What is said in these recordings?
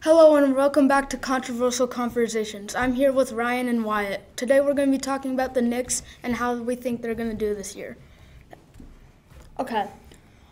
Hello and welcome back to Controversial Conversations. I'm here with Ryan and Wyatt. Today we're going to be talking about the Knicks and how we think they're going to do this year. Okay.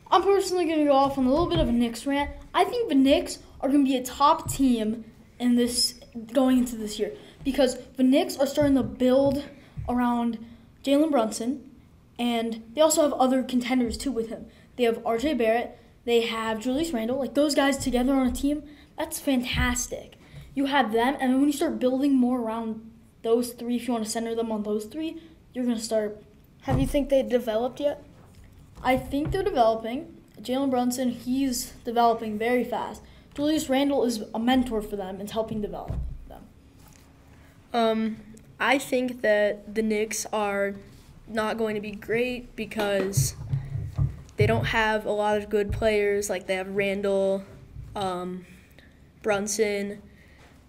I'm personally going to go off on a little bit of a Knicks rant. I think the Knicks are going to be a top team in this going into this year because the Knicks are starting to build around Jalen Brunson, and they also have other contenders too with him. They have RJ Barrett, they have Julius Randle. Like those guys together on a team, that's fantastic. You have them, and when you start building more around those three, if you want to center them on those three, you're going to start. Have you think they developed yet? I think they're developing. Jalen Brunson, he's developing very fast. Julius Randle is a mentor for them and helping develop them. I think that the Knicks are not going to be great because they don't have a lot of good players. Like they have Randle, Brunson.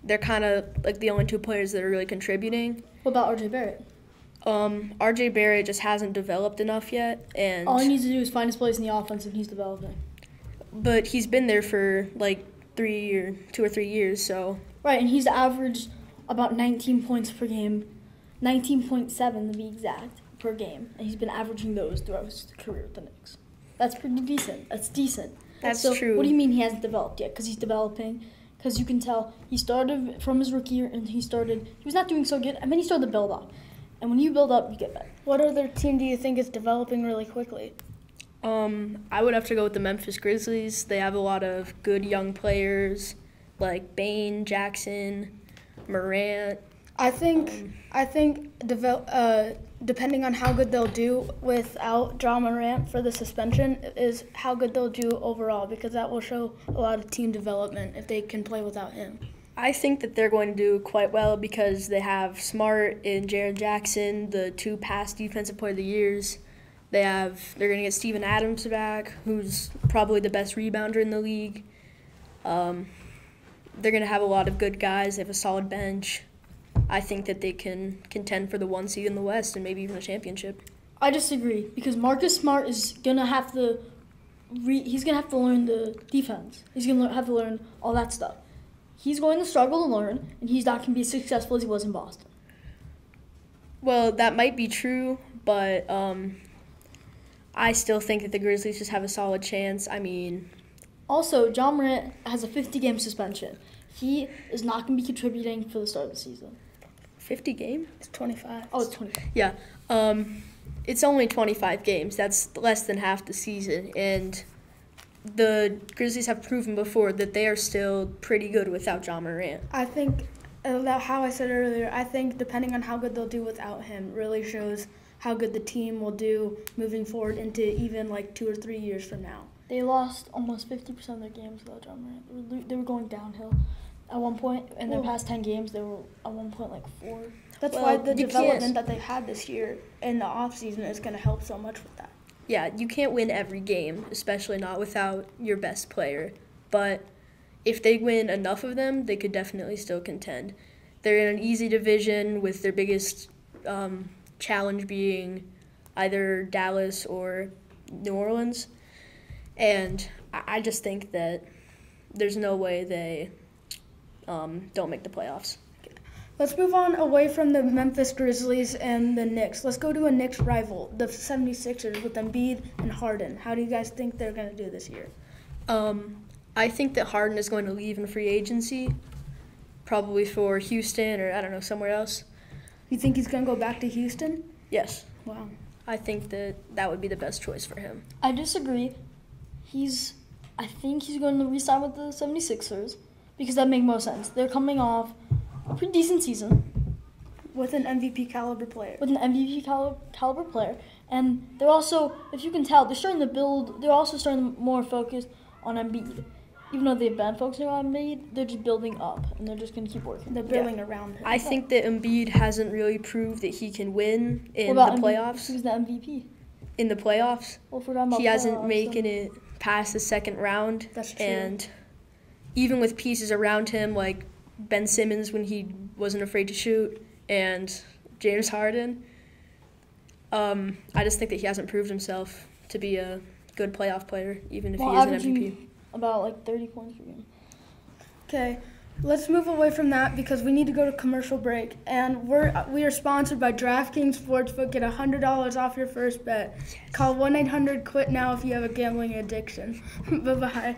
They're kind of like the only two players that are really contributing. What about RJ Barrett? RJ Barrett just hasn't developed enough yet, and all he needs to do is find his place in the offense, and he's developing. But he's been there for like 2 or 3 years, so right, and he's averaged about 19 points per game, 19.7 to be exact per game, and he's been averaging those throughout his career with the Knicks. That's pretty decent. That's decent. That's so true. What do you mean he hasn't developed yet? Because he's developing. Because you can tell he started from his rookie year, and he was not doing so good, and then he started to build up. And when you build up, you get better. What other team do you think is developing really quickly? I would have to go with the Memphis Grizzlies. They have a lot of good young players like Bane, Jackson, Morant. I think depending on how good they'll do without Ja Morant for the suspension is how good they'll do overall, because that will show a lot of team development if they can play without him. I think that they're going to do quite well because they have Smart and Jaren Jackson, the two past Defensive Player of the Years. They're going to get Steven Adams back, who's probably the best rebounder in the league. They're going to have a lot of good guys. They have a solid bench. I think that they can contend for the 1 seed in the West and maybe even a championship. I disagree because Marcus Smart is going to have to he's going to have to learn the defense. He's going to have to learn all that stuff. He's going to struggle to learn, and he's not going to be as successful as he was in Boston. Well, that might be true, but I still think that the Grizzlies just have a solid chance. I mean, also, Ja Morant has a 50-game suspension. He is not going to be contributing for the start of the season. 50 games? It's 25. Oh, it's 25. Yeah. It's only 25 games. That's less than half the season, and the Grizzlies have proven before that they are still pretty good without Ja Morant. I think, how I said earlier, I think depending on how good they'll do without him really shows how good the team will do moving forward into even like 2 or 3 years from now. They lost almost 50% of their games without Ja Morant. They were going downhill at one point. In their past 10 games, they were at one point like 4. That's why the development that they had this year in the offseason is going to help so much with that. Yeah, you can't win every game, especially not without your best player. But if they win enough of them, they could definitely still contend. They're in an easy division with their biggest challenge being either Dallas or New Orleans. And I just think that there's no way they don't make the playoffs. Let's move on away from the Memphis Grizzlies and the Knicks. Let's go to a Knicks rival, the 76ers with Embiid and Harden. How do you guys think they're going to do this year? I think that Harden is going to leave in free agency, probably for Houston or, I don't know, somewhere else. You think he's going to go back to Houston? Yes. Wow. I think that would be the best choice for him. I disagree. I think he's going to re-sign with the 76ers because that makes more sense. They're coming off a pretty decent season. With an MVP caliber player. Caliber player. And they're also, if you can tell, they're also starting to more focused on Embiid. Even though they've been focusing on Embiid, they're just building up, and they're just going to keep working. They're building around him. I think that Embiid hasn't really proved that he can win in the playoffs. Who's the MVP? In the playoffs, Well, if we're talking about he hasn't playoffs, making it past the second round. That's true. And even with pieces around him, like Ben Simmons when he wasn't afraid to shoot, and James Harden, I just think that he hasn't proved himself to be a good playoff player, even if he is an MVP. About like 30 points per game. Okay, let's move away from that because we need to go to commercial break. And we are sponsored by DraftKings Sportsbook. Get $100 off your first bet. Call 1-800-QUIT now if you have a gambling addiction. Bye-bye.